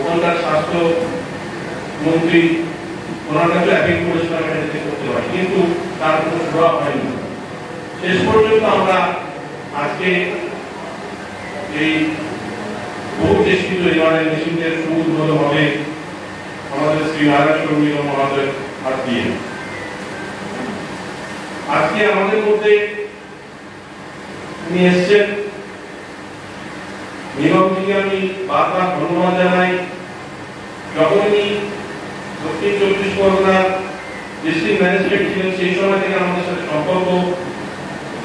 ওখানকার স্বাস্থ্য মন্ত্রী ওনার কাছে অ্যাপিল করেছিলাম এটা করতে পারি, কিন্তু তার কোনো সুরা হয়নি। শেষ পর্যন্ত আমরা আজকে এই বহুচেষ্টিত এমআরআই মেশিনের সুউদ্বোধন হবে আমাদের শ্রী নারায়ণ শর্মিল মহাশয়ের হাত দিয়ে। আজকে আমাদের মধ্যে উনি এসছেন, নিগমজিকে আমি বারবার ধন্যবাদ জানাই। যখন উনি দক্ষিণ 24 পরগনার ডিস্ট্রিক্ট ম্যাজিস্ট্রেট ছিলেন সেই সময় থেকে আমাদের সাথে সম্পর্ক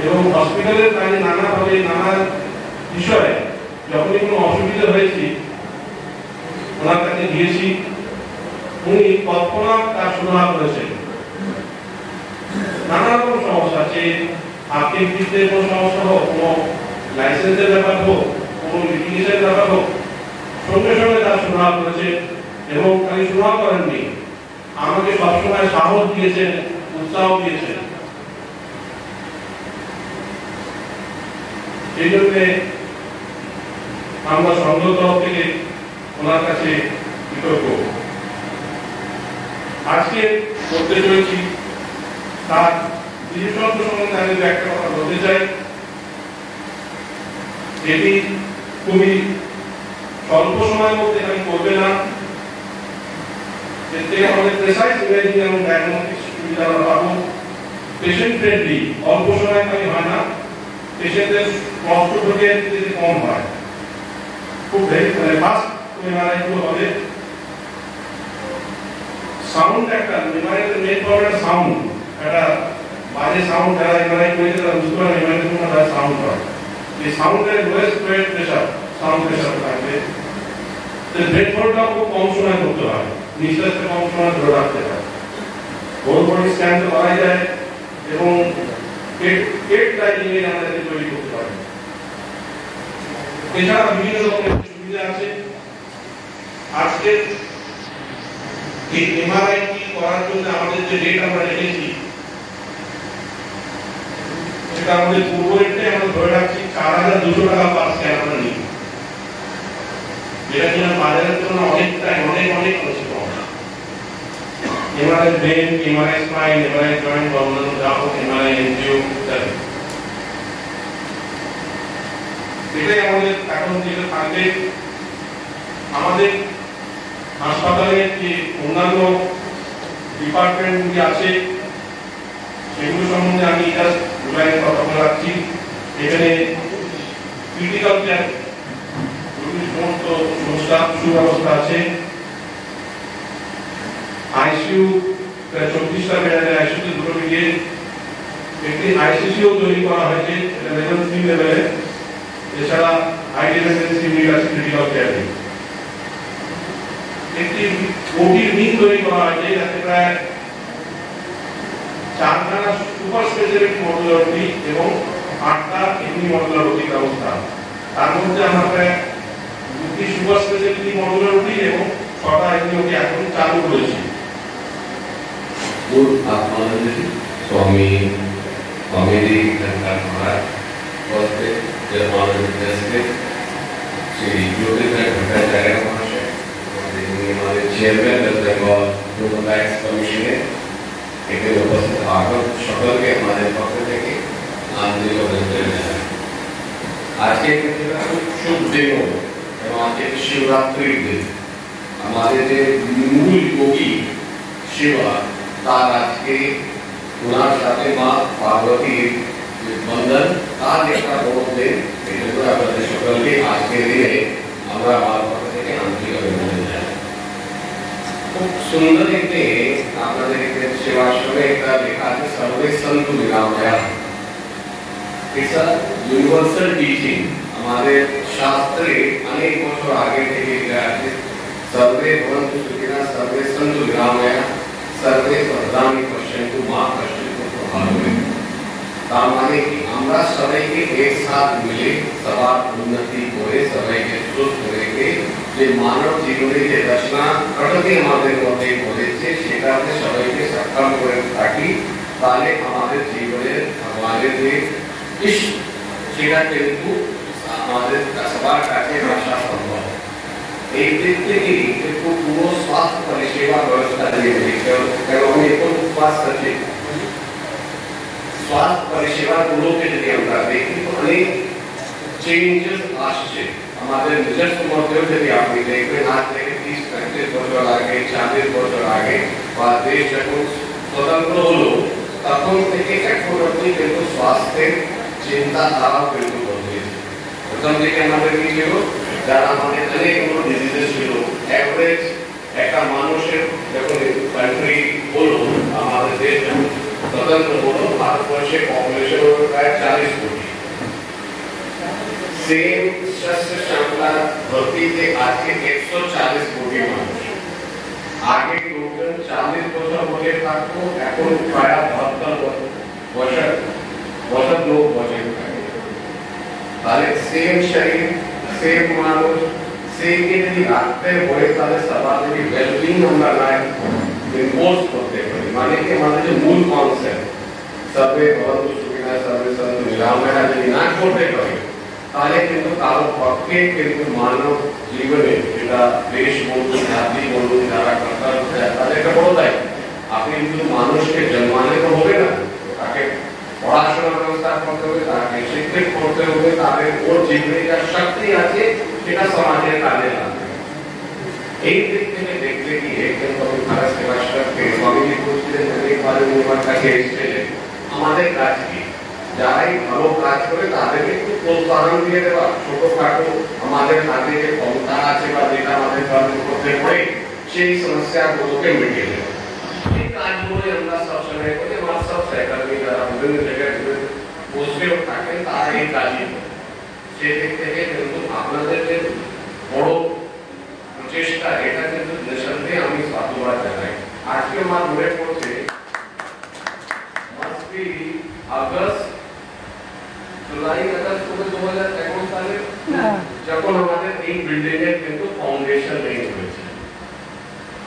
এবং হসপিটালের কাজে নানাভাবে নানা বিষয়ে যখনই কোনো অসুবিধা হয়েছে ওনার কাছে গিয়েছি, উনি তৎক্ষণাৎ তার সুরাহা করেছেন। নানা রকম সমস্যা আছে, আর্থিক দিক থেকে কোনো সমস্যা হোক, কোনো লাইসেন্সের ব্যাপার হোক, কোনো লিটিগেশনের ব্যাপার হোক, সঙ্গে সঙ্গে তার সুরাহা করেছে। এবং খালি সুরাহা করেননি, আমাকে সবসময় সাহস দিয়েছেন, উৎসাহ দিয়েছেন। এই জন্যে আমরা সংঘ তরফ থেকে ওনার কাছে কৃতজ্ঞ। আজকে করতে চলেছি তার বিশেষত্ব সম্বন্ধে আমি একটা কথা বলতে চাই। এটি খুবই স্বল্প সময়ের মধ্যে আমি করবে না, এর থেকে আমাদের প্রেসাইজ ইমেজিং এবং ডায়াগনস্টিক সুবিধা আমরা পাবো। পেশেন্ট ফ্রেন্ডলি, অল্প সময়কালী হয় না, পেশেন্টের কষ্ট থেকে যদি কম হয়, খুব ফাস্ট এমআরআই গুলো হবে। সাউন্ড একটা এমআরআই মেন প্রবলেম সাউন্ড, একটা বাজে সাউন্ড যারা এমআরআই করেছে তারা বুঝতে পারে এমআরআই কোনো একটা সাউন্ড হয়। এই সাউন্ডের lowest blood pressure, sound pressure থাকবে। তো ব্রেড ফলটা খুব কম সময় করতে হয়, নিঃশ্বাসটা কম সময় ধরে রাখতে হয়। হোল বডি স্ক্যান তো করাই যায় এবং পেট লাইটিং এর আমরা তৈরি করতে পারি। এছাড়া বিভিন্ন রকমের সুবিধা আছে। আজকে এই এমআরআই করার জন্য আমাদের যে রেট আমরা রেখেছি সেটা আমাদের পূর্ব রেটে আমরা ধরে রাখছি 4200 টাকা পার স্ক্যান আমরা নিই, যেটা কিনা বাজারের জন্য অনেকটাই অনেক বেশি কম। MRI brain, MRI spine, MRI joint, অন্যান্য যা হোক, এমআরআই এনজিও ইত্যাদি, এটাই আমাদের এখন যেটা থাকবে। আমাদের হাসপাতালের যে অন্যান্য ডিপার্টমেন্টগুলি আছে সেগুলো সম্বন্ধে আমি জাস্ট দুলাইনে কথা বলে রাখছি। এখানে ক্রিটিক্যাল কেয়ার সমস্ত সুব্যবস্থা আছে। আইসিইউ প্রায় 24টা বেডের আইসিইউতে দুটো মিলিয়ে একটি আইসিসিও তৈরি করা হয়েছে, এটা লেভেল 3 লেভেলে। এছাড়া হাই ডিপেন্ডেন্সি ইউনিট আছে ক্রিটিক্যাল কেয়ারে। একটি ওটির উইং তৈরি করা হয়েছে যাতে প্রায় 4খানা সুপার স্পেশালিটি মডুলার ওটি এবং 8টা এমনি মডুলার ওটি ব্যবস্থা। তার মধ্যে আমরা প্রায় 2টি সুপার স্পেশালিটি মডুলার ওটি এবং 6টা এমনি ওটি এখন চালু করেছি। Good afternoon, Swami Comedy Shankar Maharaj, First the Honorable President, Shri Jyotirmoy Bhattacharya Mahasaya, हमारे chairman West Bengal human rights commission এখানে উপস্থিত আগত সকলকে আমাদের পক্ষ থেকে আন্তরিক অভিনন্দন জানাই। আজকে খুব শুভ দিন এবং আজকে শিবরাত্রির দিন। আমাদের যে মূল যোগী শিবা তার আজকে ওনার সাথে মা পার্বতীর বন্ধন তার একটা বড় দিন। এই জন্য আপনাদের সকলকে আজকের দিনে আমরা আমার পক্ষ থেকে আন্তরিক অভিনন্দন জানাই। খুব সুন্দর একটি আপনাদের এখানে সেবাশ্রমে একটা লেখা আছে সর্বে সন্তু নিরাময়া। It's a universal teaching. আমাদের শাস্ত্রে অনেক বছর আগে থেকে এটা আছে সর্বে ভবন্তু সুখিনঃ সর্বে সন্তু নিরাময়া সর্বে ভদ্রাণি পশ্যন্তু মা কশ্চিৎ দুঃখভাগ্। তার মানে কি আমরা সবাইকে একসাথ মিলে সবার উন্নতি করে সবাইকে সুস্থ রেখে যে মানব জীবনে যে রচনা প্রকৃতি আমাদের মধ্যে বলেছে সেটাতে সবাইকে সক্ষম করে থাকি, তাহলে আমাদের জীবনের আমাদের যে সেটা কিন্তু আমাদের সবার কাছে আসা সম্ভব। এই দিক থেকেই কিন্তু পুরো স্বাস্থ্য পরিষেবা ব্যবস্থা দিয়েছে কেন আমি এখন স্বাস্থ্য পরিষেবাগুলোকে যদি আমরা দেখি তো অনেক চেঞ্জেস আসছে আমাদের নিজস্ব মধ্যেও যদি আপনি দেখবেন আজ থেকে 30-35 বছর আগে 40 বছর আগে বা দেশ যখন স্বতন্ত্র হলো তখন থেকে এখন অবধি কিন্তু স্বাস্থ্যের চিন্তাধারাও কিন্তু বদলেছে। প্রথম দিকে আমাদের কি ছিল যারা আমাদের অনেকগুলো ডিজিজেস ছিল অ্যাভারেজ একটা মানুষের যখন কান্ট্রি হলো আমাদের দেশ যখন स्वतंत्र হলো ভারতবর্ষের পপুলেশন হলো প্রায় 40 কোটি सेम शस्त्र श्रृंखला भर्ती थे आज के 140 कोटी মানুষ आगे टोटल 40 বছর বলে থাকতো এখন প্রায় 72 বছর লোক বসে থাকে তাহলে সেম শরীর সেম মানুষ সেম কে যদি রাখতে হয় তাহলে সবার যদি ওয়েলবিং আমরা নাই ইম্পোজ করতে পারি মানে কি আমাদের যে মূল কনসেপ্ট সবে ভবন্তু সুবিধা সবে সন্তু নিরাময় যদি না করতে পারি তাহলে কিন্তু কারো পক্ষে কিন্তু মানব জীবনে যেটা দেশ বলুন জাতি বলুন যারা কর্তা হচ্ছে তাদের একটা বড় দায়িত্ব আপনি কিন্তু মানুষকে জন্মালে তো হবে না তাকে পড়াশোনার ব্যবস্থা করতে হবে তাকে শিক্ষিত করতে হবে তাদের ওর জীবনে যা শক্তি আছে সেটা সমাজের কাজে লাগবে এই দিক থেকে দেখতে গিয়ে কিন্তু আমি ভারত সেবা সরকারকে কমিটি করছিলেন অনেকবার নির্মাণ কাছে এসেছিলেন আমাদের কাজ কি যারাই ভালো কাজ করে তাদেরকে একটু প্রোৎসাহন দিয়ে দেওয়া ছোটখাটো আমাদের হাতে যে ক্ষমতা আছে বা যেটা আমাদের করতে পারে সেই সমস্যাগুলোকে মিটিয়ে দেওয়া এই কাজগুলো আমরা সবসময় করি আমার সব সহকর্মী যারা বিভিন্ন জায়গায় বসেও থাকেন তারা এই কাজই করে সেই দিক থেকে কিন্তু আপনাদের যে বড় প্রচেষ্টা এটা কিন্তু নিঃসন্দেহে আমি সাধুবাদ জানাই আজকে আমার মনে পড়ছে must be August July August 2013 সালে যখন আমাদের এই বিল্ডিং এর কিন্তু ফাউন্ডেশন লেগ হয়েছে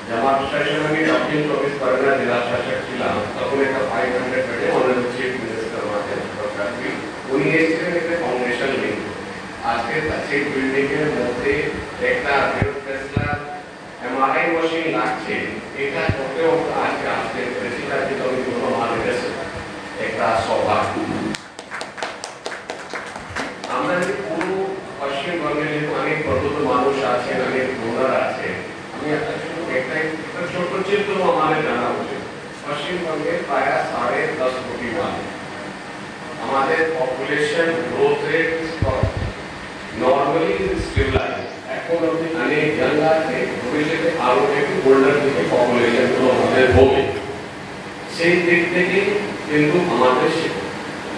জামাত শাসন আমি দক্ষিণ 24 পরগনা জেলা শাসক ছিলাম তখন একটা 500 বেডে অনারেবল চিফ মিনিস্টার মাঝে সরকার উনি এসেছিলেন একটা ফাউন্ডেশন লেগ আজকে সেই বিল্ডিং এর মধ্যে একটা টেসলা এমআরআই মেশিন লাগছে এটা করতেও আজকে আসতে প্রেসিডেন্ট যে তুমি কোনো আমাদের দেশে একটা সৌভাগ্য আমরা যে পুরো পশ্চিমবঙ্গে যে অনেক প্রবুদ্ধ মানুষ আছেন অনেক ডোনার আছে আমি একটা ছোট চিত্র আমাদের জানা উচিত পশ্চিমবঙ্গে প্রায় 10.5 কোটি মানুষ আমাদের পপুলেশন গ্রোথ রেট নর্মালি স্টেবলাইজ এখন অবধি অনেক ইয়াং আছে ভবিষ্যতে আরো একটু গোল্ডেন দিকে পপুলেশন গুলো আমাদের হবে সেই দিক থেকে কিন্তু আমাদের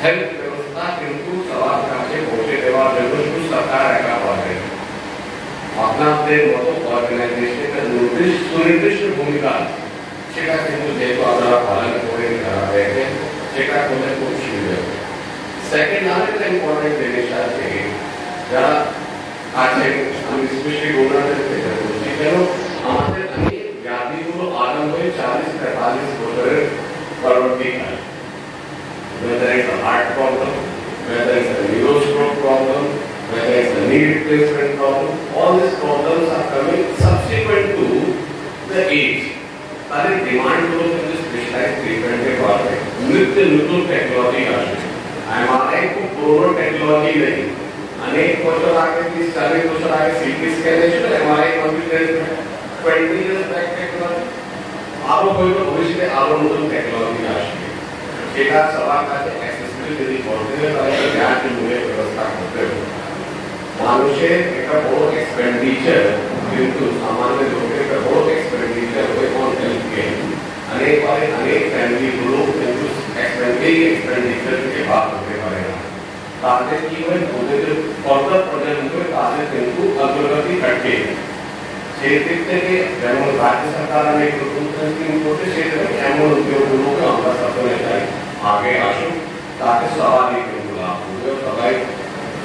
হেলথ ব্যবস্থা কিন্তু সবার কাছে পৌঁছে দেওয়ার জন্য শুধু সরকার একা পারবে আপনাদের মতো অর্গানাইজেশনের সুনির্দিষ্ট ভূমিকা সেটা কিন্তু যেহেতু আপনারা পালন করে যারা দেখেন সেটা করলে খুব সুবিধা হবে সেকেন্ড আরেকটা ইম্পর্টেন্ট জিনিস আছে যারা আছে আমি স্পেশালি ডোনারদের থেকে বলছি কেন আমাদের অনেক ব্যাধিগুলো আরম্ভ হয়ে 40-45 বছরের পরবর্তীকালে whether it's a heart problem, whether it's a neurostroke problem, whether it's a knee replacement problem, all these problems are coming subsequent to the age. তাদের ডিমান্ড গুলো কিন্তু স্পেশালাইজড ট্রিটমেন্টে পাবে নিত্য নতুন টেকনোলজি আসবে এমআরআই খুব পুরনো টেকনোলজি নেই অনেক বছর আগে 30-40 বছর আগে সিটি স্ক্যান ছিল MRI computer 20 years back technology আরো হয়তো ভবিষ্যতে আরো নতুন টেকনোলজি আসবে এটা সবার কাছে অ্যাক্সেসিবল যদি করতে হয় তাহলে জ্ঞান মূল্য ব্যবস্থা করতে হবে মানুষের একটা বড় এক্সপেন্ডিচার কিন্তু সামান্য লোকের একটা বড় এক্সপেন্ডিচার হয় অন হেলথ কেয়ার অনেক ফ্যামিলি গুলো কিন্তু এক্সপেন্ডিচার থেকে বাদ হতে পারে না তাদের কি হয় ওদের ফর্দার প্রজন্ম তাদের কিন্তু অগ্রগতি ঘটে সেই দিক থেকে যেমন রাজ্য সরকার অনেক নতুন স্কিম করছে সেই এমন উদ্যোগগুলোকে আমরা সকলে চাই আগে আসুন তাকে সবারই কিন্তু লাভ হবে সবাই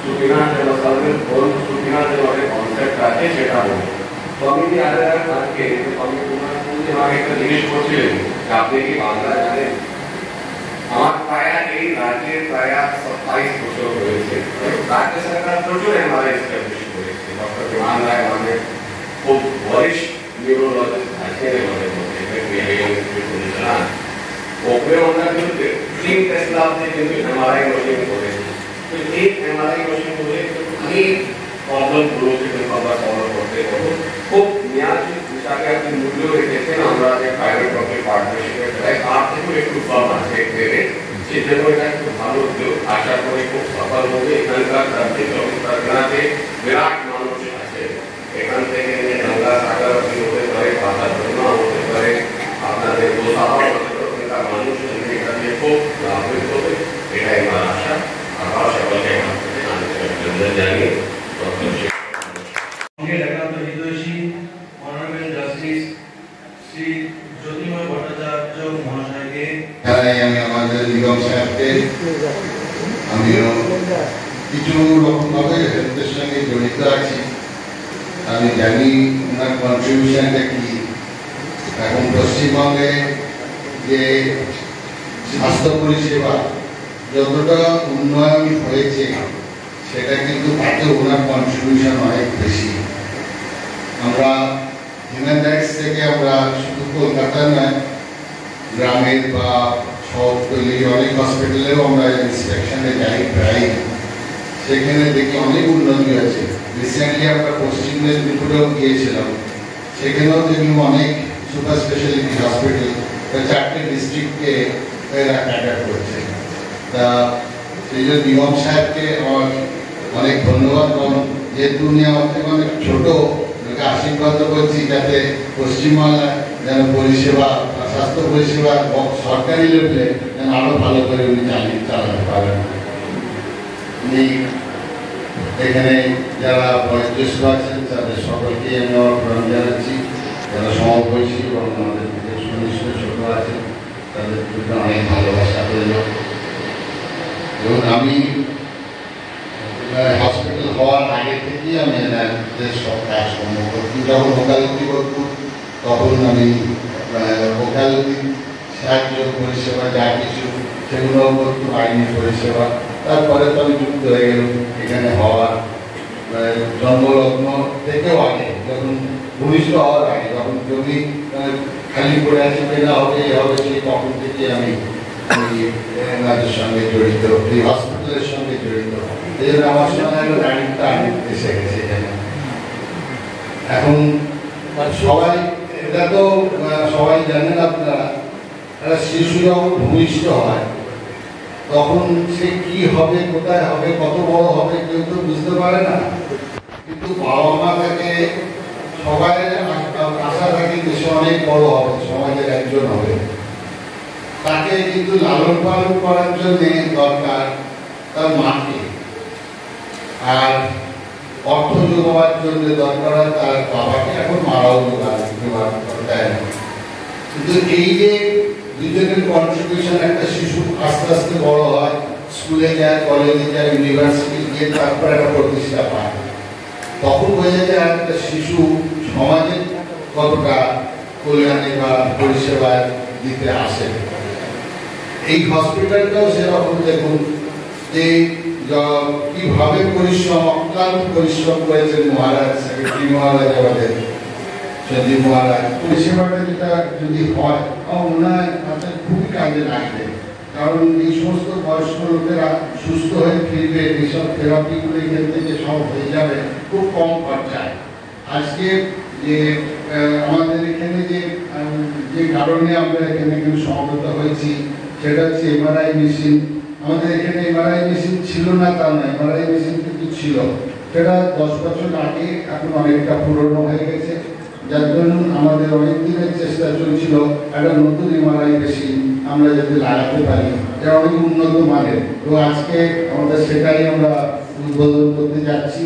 সুবিধা জনসাধারণের কোন সুবিধা যে অনেক কনসেপ্ট আছে সেটা বলবে কমিটি আগে আজকে কমিটি আমাকে একটা জিনিস করছিলেন আপনি কি বাংলা জানেন আমার প্রায় এই রাজ্যে প্রায় 27 বছর হয়েছে রাজ্য সরকার প্রচুর এমআরআই এস্টাবলিশ করেছে ডক্টর বিমান রায় আমাদের ক্লাব থেকে কিন্তু এমআরআই মেশিন করেছি। তো এই এমআরআই মেশিন করে অনেক প্রবলেমগুলোকে কিন্তু আমরা সলভ করতে পারবো। খুব মেয়াদি হিসাবে আপনি মূল্য রেখেছেন, আমরা যে প্রাইভেট পাবলিক পার্টনারশিপে প্রায় তার থেকেও একটু কম আছে রেট, সেজন্য এটা একটু ভালো উদ্যোগ। আশা করি খুব সফল হবে। এখানকার দক্ষিণ চব্বিশ পরগনাতে বিরাট মানুষ আছে, এখান থেকে গঙ্গা সাগর হতে পারে, পাতা ধর্মা হতে পারে, আপনাদের গোসাবা হতে পারে, ওখানকার মানুষ এটা দিয়ে খুব লাভবিত হবে, এটাই আমার আশা। আবার সকলকে এখান থেকে অভিনন্দন জানিয়ে আমি আমাদের নিগম সাহেবকে আমিও কিছু রকমভাবে হেলথের সঙ্গে জড়িত আছি, আমি জানি ওনার কন্ট্রিবিউশনটা কি। এখন পশ্চিমবঙ্গে যে স্বাস্থ্য পরিষেবা যতটা উন্নয়ন হয়েছে সেটা কিন্তু তাতে ওনার কন্ট্রিবিউশন অনেক বেশি। আমরা হিউম্যান রাইটস থেকে আমরা শুধু কলকাতা নয়, গ্রামের বা শহরতলি অনেক হসপিটালেও আমরা ইন্সপেকশনে যাই প্রায়, সেখানে দেখি অনেক উন্নতি আছে। রিসেন্টলি আমরা পশ্চিম মেদিনীপুরেও গিয়েছিলাম, সেখানেও দেখলাম অনেক সুপার স্পেশালিটি হসপিটাল 4টে ডিস্ট্রিক্টকে এরা ক্যাটার করছে। তা সেই জন্য নিগম সাহেবকে আমার অনেক ধন্যবাদ, এবং যেহেতু উনি আমার থেকে অনেক ছোটো, আশীর্বাদ করছি যাতে পশ্চিমবাংলায় যেন পরিষেবা স্বাস্থ্য পরিষেবা সরকারি লেভেলে যেন আরো ভালো করে উনি চালাতে পারেন। উনি এখানে যারা বয়োজ্যেষ্ঠ আছেন তাদের সকলকে আমি আমার প্রণাম জানাচ্ছি, যারা সমবয়সী এবং আমাদের থেকে সুনিষ্ঠ ছোট আছেন তাদের জন্য অনেক ভালোবাসা রইল। এবং আমি হসপিটাল হওয়ার আগে থেকেই আমি এনাদের সব কাজকর্ম করতাম। যখন ওকালতি করতাম তখন আমি ওকালতি সাহায্য পরিষেবা যা কিছু সেগুলোও করতাম, আইনি পরিষেবা। তারপরে তো আমি যুক্ত হয়ে গেলাম এখানে হওয়ার জন্মলগ্ন থেকেও আগে, যখন ভূমিষ্ঠ হওয়ার আগে, যখন জমি খালি পড়ে আছে কেনা হবে এ হবে, সেই তখন থেকে আমি এনাদের সঙ্গে জড়িত, এই হসপিটালের সঙ্গে জড়িত। এই জন্য আমার সঙ্গে একটা দায়িত্ব এসে গেছে এখানে। এখন সবাই এটা তো সবাই জানেন আপনারা, একটা শিশু যখন ভূমিষ্ঠ হয় তখন সে কি হবে, কোথায় হবে, কত বড় হবে কেউ তো বুঝতে পারে না। কিন্তু বাবা মা তাকে সবাই আশা থাকে যে সে অনেক বড় হবে, সমাজের একজন হবে। তাকে কিন্তু লালন পালন করার জন্য দরকার তার মাকে, আর অর্থ যোগাবার জন্য দরকার তার বাবাকে। এখন মারাও দেয় না, কিন্তু এই যে দুজনের কন্ট্রিবিউশন, একটা শিশু আস্তে আস্তে বড় হয়, স্কুলে যায়, কলেজে যায়, ইউনিভার্সিটি গিয়ে তারপর একটা প্রতিষ্ঠা পায়, তখন বোঝা যায় একটা শিশু সমাজের কতটা কল্যাণে বা পরিষেবায় দিতে আসে। এই হসপিটালটাও সেরকম দেখুন যে কিভাবে পরিশ্রম, অক্লান্ত পরিশ্রম করেছেন মহারাজ, সেক্রেটারি মহারাজ, আমাদের সঞ্জীব মহারাজ। পরিষেবাটা যেটা যদি হয় ওনার তাদের খুবই কাজে লাগবে, কারণ এই সমস্ত বয়স্ক লোকেরা সুস্থ হয়ে ফিরবে, এইসব থেরাপিগুলো এখান থেকে সব হয়ে যাবে খুব কম খরচায়। আজকে যে আমাদের এখানে যে কারণে আমরা এখানে কিন্তু সমবেত হয়েছি সেটা হচ্ছে এমআরআই মেশিন। আমাদের এখানে এমআরআই মেশিন ছিল না তা নয়, এমআরআই মেশিন কিন্তু ছিল, সেটা 10 বছর আগে, এখন অনেকটা পুরনো হয়ে গেছে, যার জন্য আমাদের অনেক দিনের চেষ্টা চলছিল একটা নতুন এমআরআই মেশিন আমরা যাতে লাগাতে পারি, এটা অনেক উন্নত মানের। তো আজকে আমাদের সেটাই আমরা উদ্বোধন করতে যাচ্ছি,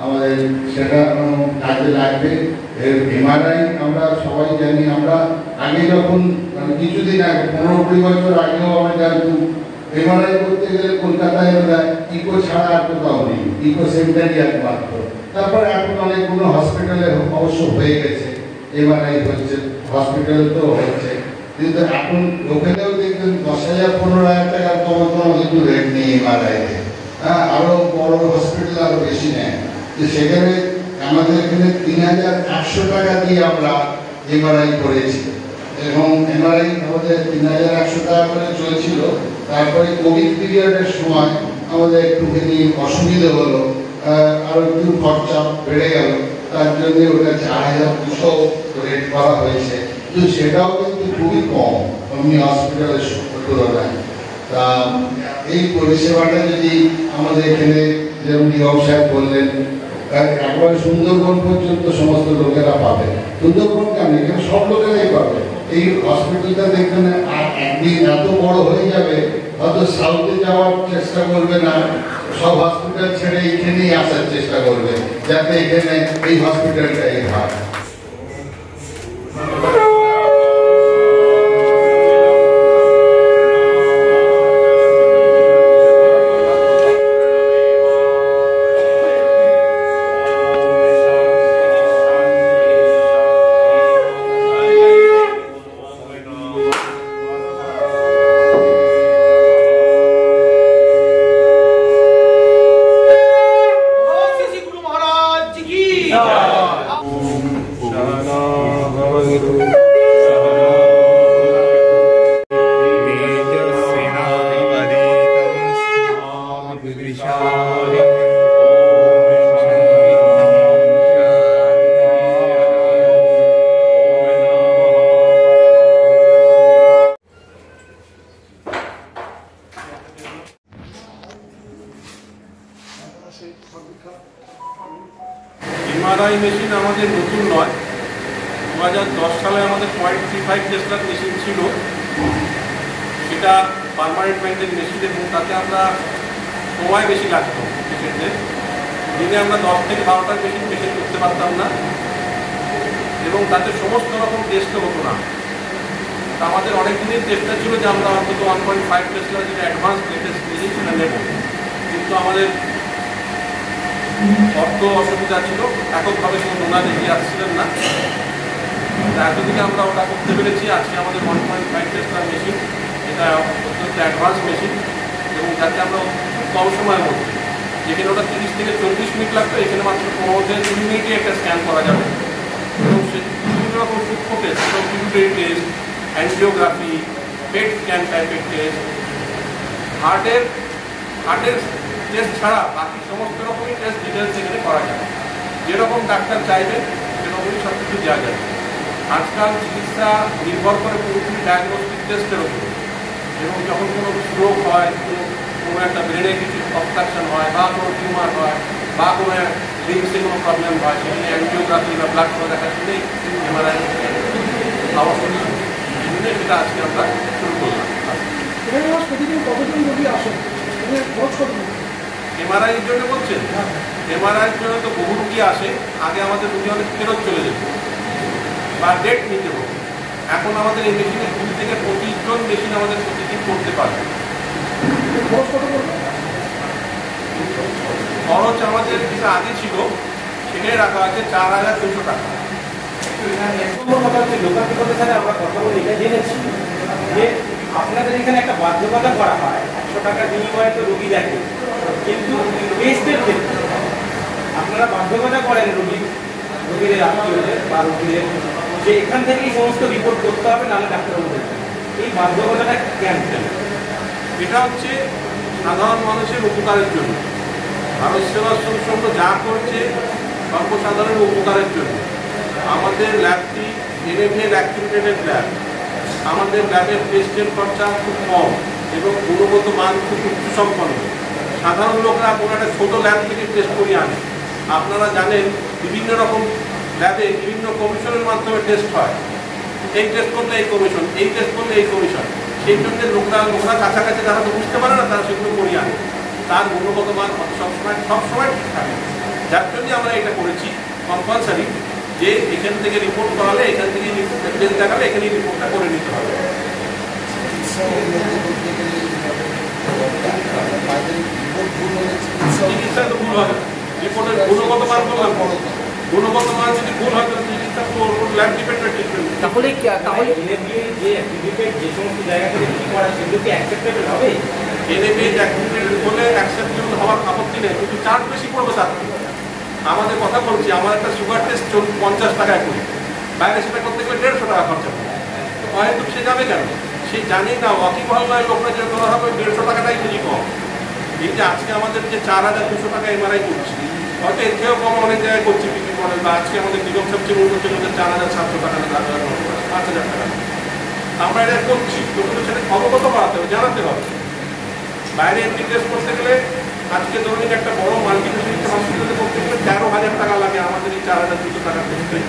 আমাদের সেটা কাজে লাগবে। এমআরআই আমরা সবাই জানি, আমরা আগে যখন কিছুদিন আগে 15-20 বছর আগেও আমরা জানতাম এমআরআই করতে গেলে কলকাতায় ইকো ছাড়া আর কোথাও নেই, ইকো সেন্টারই একমাত্র। তারপরে এখন অনেকগুলো হসপিটালে অবশ্য হয়ে গেছে এমআরআই হচ্ছে, হসপিটাল তো হচ্ছে, কিন্তু এখন লোকেদেরও দেখবেন 10,000-15,000 টাকার কম কিন্তু রেট নেই এমআরআইতে। হ্যাঁ, আরো বড় হসপিটাল আরো বেশি নেয়। সেখানে আমাদের এখানে 3,100 টাকা দিয়ে আমরা এমআরআই করেছি, এবং এমআরআই আমাদের 3,100 টাকা করে চলছিল। তারপরে কোভিড পিরিয়ডের সময় আমাদের একটুখানি অসুবিধে হলো, আরো একটু খরচা বেড়ে গেল, তার জন্য ওটা 4200 রেট করা হয়েছে, কিন্তু সেটাও কিন্তু খুবই কম অন্য হসপিটালের তুলনায়। তা এই পরিষেবাটা যদি আমাদের এখানে যেমন নিয়ম সাহেব বললেন একবারে সুন্দরবন পর্যন্ত সমস্ত লোকেরা পাবে, সুন্দরবন কেন এখানে সব লোকেরাই পাবে। এই হসপিটালটা দেখবেন একদিন এত বড় হয়ে যাবে, হয়তো সাউথে যাওয়ার চেষ্টা করবে না, সব হসপিটাল ছেড়ে এখানেই আসার চেষ্টা করবে, যাতে এখানে এই হসপিটালটাই হয়। এমআরআই মেশিন আমাদের নতুন নয়, 2010 সালে আমাদের 0.35 টেসলার মেশিন ছিল, সেটা পার্মানেন্ট মেইনটেইন মেশিন এবং তাতে আমরা সময় বেশি লাগতো পেশেন্টের। দিনে আমরা 10 থেকে 12টা মেশিন করতে পারতাম না এবং তাতে সমস্ত রকম টেস্টও হতো না। তা আমাদের অনেক দিনের চেষ্টা ছিল যে আমরা অন্তত 1.5 টেসলার যেটা অ্যাডভান্স লেটেস্ট মেশিন সেটা নেব, কিন্তু আমাদের অর্থ অসুবিধা ছিল, এককভাবে কোনো ডোনার এগিয়ে আসছিলেন না। এতদিকে আমরা ওটা করতে পেরেছি। আজকে আমাদের 1.5 টেসলার মেশিন, এটা অত্যন্ত অ্যাডভান্স মেশিন এবং যাতে আমরা খুব কম সময়ের মধ্যে, যেখানে ওটা 30 থেকে 40 মিনিট লাগতো, এখানে মাত্র 15 থেকে 2 মিনিটে একটা স্ক্যান করা যাবে এবং সে বিভিন্ন রকম সূক্ষ্ম test, pituitary test, angiography, PET scan টাইপের টেস্ট, হার্টের টেস্ট ছাড়া বাকি সমস্ত রকমই টেস্ট ডিটেলস এখানে করা যাবে। যেরকম ডাক্তার চাইবেন সেরকমই সব কিছু দেওয়া যাবে। আজকাল চিকিৎসা নির্ভর করে পুরোপুরি ডায়াগনস্টিক টেস্টের উপর, এবং যখন কোনো স্ট্রোক হয়, কোনো একটা ব্রেনে কিছু অবস্ট্রাকশন হয় বা কোনো টিউমার হয় বা কোনো লিংসে কোনো প্রবলেম হয়, সেখানে অ্যাঞ্জিওগ্রাফি বা ব্লাড ফ্লো দেখার জন্যই এমআরআই আবশ্যক। সেটা আজকে আমরা শুরু করলাম। এমআরআইয়ের জন্য বলছেন? এমআরআইয়ের জন্য তো বহু রুগী আসে, আগে আমাদের রুগী অনেক ফেরত চলে যেত বা ডেট নিতে হতো। এখন আমাদের এই মেশিনে 20 থেকে 25 জন মেশিন আমাদের প্রতিদিন করতে পারবে। খরচ আমাদের যেটা আগে ছিল সেটাই রাখা আছে 4200 টাকা। আমরা কথা বলে এটা জেনেছি যে আপনাদের এখানে একটা বাধ্যবাধকতা করা হয়, 100 টাকার বিনিময়ে তো রোগী দেখে, কিন্তু টেস্টের ক্ষেত্রে আপনারা বাধ্যবাধকতা করেন রোগীদের আত্মীয়দের বা রোগীদের যে এখান থেকেই সমস্ত রিপোর্ট করতে হবে, নাহলে ডাক্তারবাবু দেখবেন। এই বাধ্যবাধকতাটা কেন? এটা হচ্ছে সাধারণ মানুষের উপকারের জন্য। ভারত সেবাশ্রম সংঘ যা করছে সর্বসাধারণের উপকারের জন্য। আমাদের ল্যাবটি NABL অ্যাক্রিডিটেড ল্যাব। আমাদের ল্যাবের টেস্টের খরচা খুব কম এবং গুণগত মান খুব উচ্চ সম্পন্ন। সাধারণ লোকরা কোনো একটা ছোটো ল্যাব থেকে টেস্ট করিয়ে আনে। আপনারা জানেন বিভিন্ন রকম ল্যাবে বিভিন্ন কমিশনের মাধ্যমে টেস্ট হয়। এই টেস্ট করলে এই কমিশন, এই টেস্ট করলে এই কমিশন। সেই জন্য লোকরা কাছাকাছি যারা তো বুঝতে পারে না, তারা সেগুলো করিয়ে আনে। তার গুণগত মান সবসময় ঠিক থাকে। যার জন্য আমরা এটা করেছি কম্পালসারি যে এখান থেকে রিপোর্ট করালে, এখান থেকে এভিডেন্স দেখালে এখানেই রিপোর্টটা করে নিতে হবে। চিকিৎসা তো ভুল হবে, রিপোর্টের গুণগত মান বললাম, গুণগত মান যদি ভুল হয় তাহলে চিকিৎসা ল্যাব ডিপেন্ডেন্ট ট্রিটমেন্ট। তাহলে যে সমস্ত জায়গা থেকে কি করা সেগুলো কি অ্যাকসেপ্টেবল হবে? NABL অ্যাক্রিডিটেড হলে অ্যাকসেপ্টেবল হওয়ার আপত্তি নেই, কিন্তু চার্জ বেশি পড়বে তার। আমাদের কথা বলছি, আমার একটা সুগার টেস্ট 50 টাকায় করি, বাইরে সেটা করতে গেলে 150 টাকা খরচা পড়ে। তো হয়তো সে যাবে কেন? সে জানেই না ওয়াকিবহাল নয় লোকরা যে ধরা হবে 150 টাকাটাই বুঝি কম। এই যে আজকে আমাদের যে 4200 টাকা এমআরআই করছি, হয়তো এর থেকেও কম অনেক জায়গায় করছি পিপি মডেল, বা আজকে আমাদের নিগম সবচেয়ে উন্নত হচ্ছে 4700 টাকা, 5000 টাকা। আমরা এটা করছি, লোকের সাথে অবগত করাতে হবে, জানাতে হবে। বাইরে এন্ট্রি টেস্ট করতে গেলে আজকে ধরুন একটা বড় মাল্টিস্পেশালিটি হসপিটালে করতে গেলে 13,000 টাকা লাগে, আমাদের এই 4200 টাকা টেস্টে।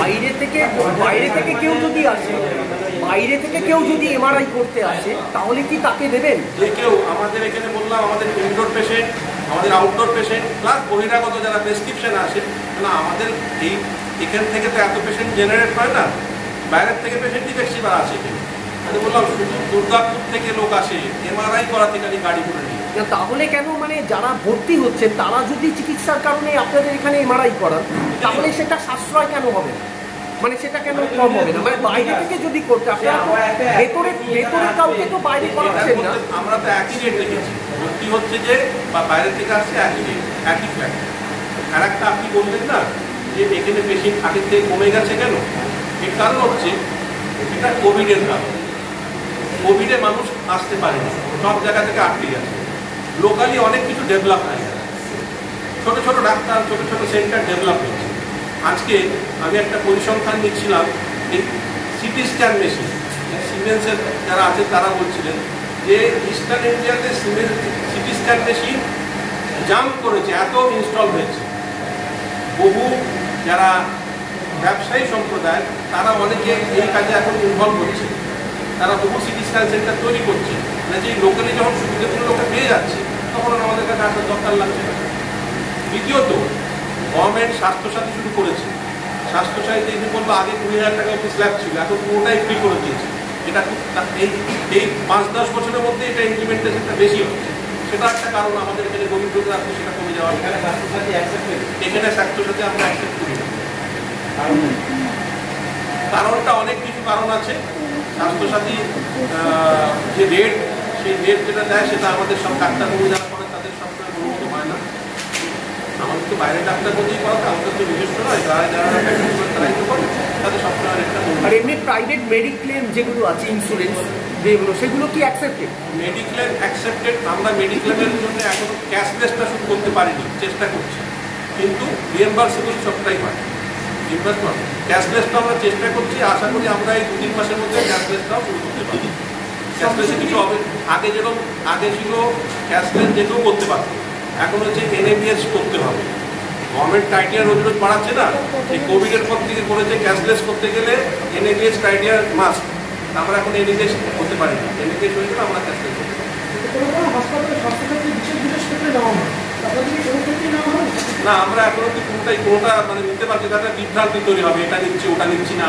বাইরে থেকে কেউ যদি এমআরআই করতে আসে তাহলে কি তাকে দেবেন? যে কেউ আমাদের এখানে বললাম, আমাদের ইনডোর পেশেন্ট, আমাদের আউটডোর পেশেন্ট, প্লাস বহিরাগত যারা প্রেসক্রিপশন আসে, না আমাদের এখান থেকে তো এত পেশেন্ট জেনারেট হয় না, বাইরের থেকে পেশেন্টই বেশিবার আসে। আমি বললাম শুধু দুর্গাপুর থেকে লোক আসে এমআরআই করাতে, খালি গাড়ি করে নিয়ে। তাহলে কেন মানে যারা ভর্তি হচ্ছে তারা যদি চিকিৎসার কারণে আপনাদের এখানে এমআরআই করান, তাহলে সেটা সাশ্রয় কেন হবে না? মানে সেটা কেন কম হবে না? মানে বাইরে থেকে যদি করতে, আপনারা ভেতরে কাউকে তো বাইরে করাচ্ছেন না। আমরা তো একই রেট রেখেছি, ভর্তি হচ্ছে যে বা বাইরে থেকে আসছে একই রেট, একই ফ্ল্যাট। আর একটা আপনি বললেন না যে এখানে পেশেন্ট আগের থেকে কমে গেছে কেন, এর কারণ হচ্ছে এটা কোভিডের কারণ। কোভিডে মানুষ আসতে পারেনি, সব জায়গা থেকে আটকে গেছে। লোকালি অনেক কিছু ডেভেলপ হয়ে গেছে, ছোট ছোট ডাক্তার, ছোট ছোট সেন্টার ডেভেলপ হয়েছে। আজকে আমি একটা পরিসংখ্যান নিচ্ছিলাম, এই সিটি স্ক্যান মেশিন, সিমেন্সের যারা আছে তারা বলছিলেন যে ইস্টার্ন ইন্ডিয়াতে সিটি স্ক্যান মেশিন জাম্প করেছে, এত ইনস্টল হয়েছে। বহু যারা ব্যবসায়ী সম্প্রদায় তারা অনেকে এই কাজে এখন ইনভলভ হচ্ছে, তারা বহু সিটি স্ক্যান সেন্টার তৈরি করছে। মানে যে লোকালি যখন সুবিধাগুলো লোকে পেয়ে যাচ্ছে তখন আমাদের কাছে আসার দরকার লাগছে না। দ্বিতীয়ত, গভর্নমেন্ট স্বাস্থ্যসাথী শুরু করেছে। স্বাস্থ্যসাথীতে এই বলবো আগে 20,000 টাকা অব্দি স্ল্যাব ছিল, এখন পুরোটাই ফ্রি করে দিয়েছে। এটা এই 5-10 বছরের মধ্যে এটা ইমপ্লিমেন্টেশনটা বেশি হচ্ছে। সেটা একটা কারণ আমাদের এখানে গরিব লোকের আসলে সেটা কমে যাওয়ার। এখানে স্বাস্থ্যসাথী আমরা অ্যাকসেপ্ট করি না। কারণটা অনেক কিছু কারণ আছে। স্বাস্থ্যসাথী যে রেট, সেই রেট যেটা দেয় সেটা আমাদের সব ডাক্তারবাবু যারা করে তাদের সবসময় অনুমতি হয় না। আমাদের তো বাইরের ডাক্তার বলতেই করাতে, আমাদের তো নিজস্ব নয়, যারা তারাই তো করে, তাদের সবসময় রেটটা। আর এমনি প্রাইভেট মেডিক্লেম যেগুলো আছে, ইন্স্যুরেন্স যেগুলো, সেগুলো কি অ্যাকসেপ্টেড? Mediclaim accepted. আমরা মেডিক্লেমের জন্য এখন ক্যাশলেসটা শুরু করতে পারিনি, চেষ্টা করছি, কিন্তু রিএম্বার্সেবল সবটাই হয়। ক্যাশলেসটা আমরা চেষ্টা করছি, আশা করি আমরা এই 2-3 মাসের মধ্যে ক্যাশলেসটাও শুরু করতে পারি। ক্যাশলেসে কিছু হবে, আগে ছিল ক্যাশলেস যে কেউ করতে পারতো, এখন হচ্ছে এনএবিএস করতে হবে। গভর্নমেন্ট ক্রাইটেরিয়া রোজ রোজ বাড়াচ্ছে না, এই কোভিডের পর থেকে করেছে ক্যাশলেস করতে গেলে এনএবিএস ক্রাইটেরিয়া মাস্ট। আমরা এখন এনএবিএস করতে পারি না, এনএবিএস হয়ে গেলে আমরা ক্যাশলেস করতে পারি না। আমরা এখন অব্দি কোনোটা মানে নিতে পারছি, তাদের বিভ্রান্তি তৈরি হবে, এটা নিচ্ছি ওটা নিচ্ছি না,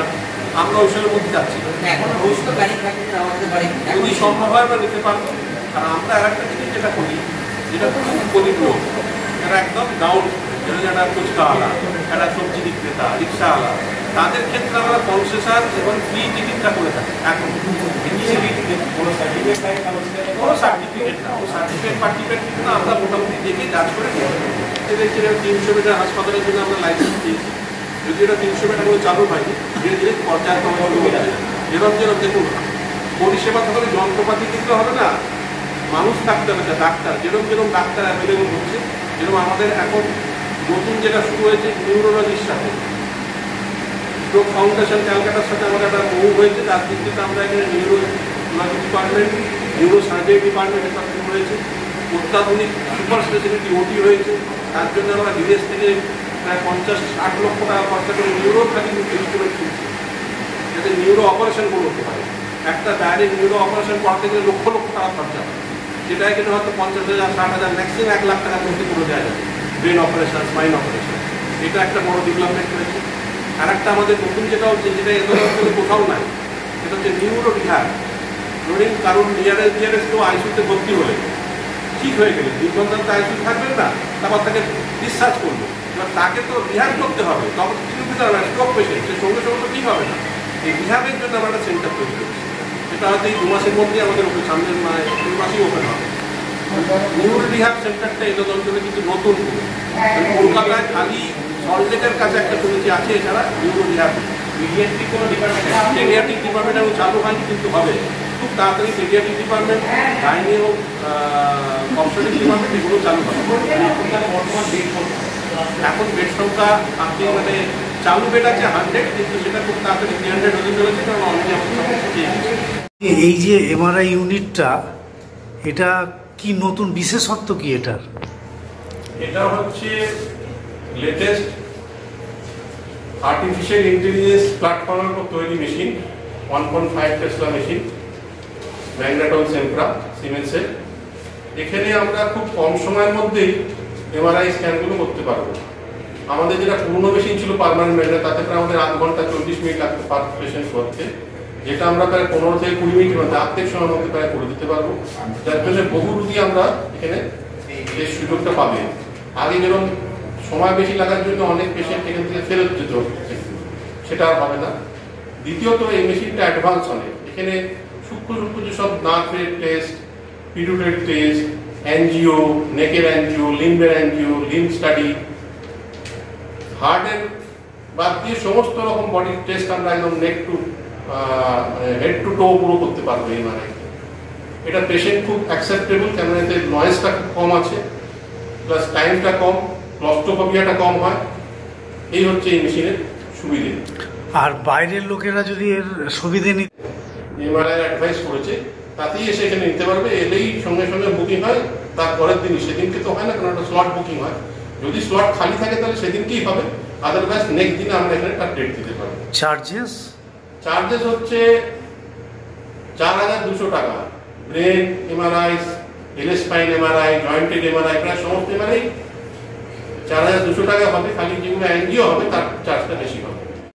আমরা ওইসবের মধ্যে যাচ্ছি। যদি সম্ভব হয় আমরা নিতে পারবো। আর আমরা আর একটা জিনিস যেটা করি, যেটা খুব গরিব লোক, যারা একদম ডাউন, যারা ফুচকাওয়ালা, যারা সবজি বিক্রেতা, রিক্সাওয়ালা, তাদের ক্ষেত্রে আমরা কনসেশন এবং ফ্রি টিকিটটা করে থাকি। এখন কোনো সার্টিফিকেট না, ও সার্টিফিকেট পার্টিফিকেট কিন্তু না, আমরা মোটামুটি দেখে কাজ করে দেখছি। 300 বেডের হাসপাতালের জন্য আমরা লাইসেন্স দিয়েছি, যদি এটা 300 বেড এখনো চালু হয়নি, ধীরে ধীরে পর্যায়ক্রমে যেরকম দেখুন পরিষেবা থাকলে যন্ত্রপাতি কিনতে হবে না, মানুষ থাকতে হবে। ডাক্তার যেরকম ডাক্তার অ্যাভেলেবল হচ্ছে, যেরকম আমাদের এখন নতুন যেটা শুরু হয়েছে নিউরোলজির সাথে, স্ট্রোক ফাউন্ডেশন ক্যালকাটার সাথে আমাদের একটা মুভ হয়েছে, তার ভিত্তিতে আমরা এখানে নিউরোলজি ডিপার্টমেন্ট, নিউরো সার্জারি ডিপার্টমেন্টের সাথে হয়েছে, অত্যাধুনিক সুপার স্পেশালিটি ওটি হয়েছে। তার জন্য আমরা বিদেশ থেকে প্রায় 50-60 লক্ষ টাকা খরচা করে নিউরোপ্যাথি ইনস্ট্রুমেন্ট কিনছি, যাতে নিউরো অপারেশন করতে পারে। একটা ডাইরেক্ট নিউরো অপারেশন করতে গেলে লক্ষ লক্ষ টাকা খরচা হয়, সেটা এখানে হয়তো 50,000-60,000 ম্যাক্সিমাম 1 লাখ টাকার মধ্যে করে দেওয়া যাবে। ব্রেন অপারেশন, স্পাইন অপারেশন, এটা একটা বড় ডেভেলপমেন্ট হয়েছে। আর একটা আমাদের নতুন যেটা হচ্ছে, যেটা এত কোথাও নাই, সেটা হচ্ছে নিউরো রিহ্যাব। ধরুন কারণ নিয়ারেস্ট কেউ আইসিউতে ভর্তি হলে, ঠিক হয়ে গেলে 2 ঘন্টা তো আইসিউ থাকবেন না, তারপর তাকে ডিসচার্জ করলো, এবার তাকে তো রিহ্যাব করতে হবে, তখন কিছু দিতে হবে। স্ট্রোক পেশেন্ট, সে সঙ্গে সঙ্গে তো ঠিক হবে না। এই রিহ্যাবের জন্য আমরা একটা সেন্টার তৈরি করছি, সেটা হয়তো এই 2 মাসের মধ্যেই আমাদের সামনের 2 মাসেই ওপেন হবে। নিউরো রিহ্যাব সেন্টারটা এই অঞ্চলে কিন্তু নতুন, কলকাতায় খালি সল্টলেকের কাছে একটা শুনেছি আছে, এছাড়া নিউরো রিহ্যাব পিডিয়াট্রিক কোনো ডিপার্টমেন্ট পেডিয়াট্রিক ডিপার্টমেন্ট এবং চালু হয়নি, কিন্তু হবে খুব তাড়াতাড়ি। পেডিয়াট্রিক ডিপার্টমেন্ট, গাইনি এবং অবস্টেট্রিক ডিপার্টমেন্ট এগুলো চালু হবে। আপনার বর্তমান বেড এখন বেড সংখ্যা আপনি মানে চালু বেড আছে 100, কিন্তু সেটা খুব তাড়াতাড়ি 300 হতে চলেছে, কারণ অনেকে এখন সমস্ত পেয়ে গেছে। এই যে এমআরআই ইউনিটটা, এটা কি নতুন বিশেষত্ব কি এটার? এটা হচ্ছে লেটেস্ট আর্টিফিশিয়াল ইন্টেলিজেন্স প্ল্যাটফর্মের উপর তৈরি মেশিন, 1.5 টেসলা মেশিন, ম্যাগনেটন সেম্প্রা সিমেন্সের। এখানে আমরা খুব কম সময়ের মধ্যেই এমআরআই স্ক্যানগুলো করতে পারবো। আমাদের যেটা পুরনো মেশিন ছিল পার্মানেন্ট ম্যাগনেট, তাতে প্রায় আমাদের 8 ঘন্টা 40 মিনিট লাগতো পার পেশেন্ট করতে, যেটা আমরা প্রায় 15 থেকে 20 মিনিটের মধ্যে আর্ধেক সময়ের মধ্যে প্রায় করে দিতে পারবো। যার জন্য বহু রুগী আমরা এখানে এই সুযোগটা পাবে। আগে যেরকম সময় বেশি লাগার জন্য অনেক পেশেন্ট এখান থেকে ফেরত যেত, সেটা আর হবে না। দ্বিতীয়ত এই মেশিনটা অ্যাডভান্স অনেক, এখানে সূক্ষ্ম সূক্ষ্ম যেসব নার্ভের টেস্ট, পিটুইটারি টেস্ট, এনজিও, নেকের এনজিও, লিম্বের এনজিও, লিম্ব স্টাডি, হার্টের বাদ দিয়ে সমস্ত রকম বডির টেস্ট আমরা একদম নেক টু হেড টু টো পুরো করতে পারবো এই মানে। এটা পেশেন্ট খুব অ্যাকসেপ্টেবল, কেননা এতে নয়েজটা খুব কম আছে, প্লাস টাইমটা কম, ক্লস্ট্রোফোবিয়াটা কম হয়। এই হচ্ছে এই মেশিনের সুবিধে। আর বাইরের লোকেরা যদি এর সুবিধে নিতে এমআরআই অ্যাডভাইস করেছে, তাতেই এসে এখানে নিতে পারবে। এলেই সঙ্গে সঙ্গে বুকিং হয়, তার পরের দিনই, সেদিনকে তো হয় না, কারণ একটা স্লট বুকিং হয়। যদি স্লট খালি থাকে তাহলে সেদিনকেই হবে, আদারওয়াইজ নেক্সট দিনে আমরা এখানে তার ডেট দিতে পারবো। চার্জেস হচ্ছে 4,200 টাকা। Brain MRI, L spine MRI, jointed MRI, প্রায় সমস্ত এমআরআই 4,200 টাকা হবে। খালি যেগুলো এনজিও হবে তার চার্জটা বেশি হবে।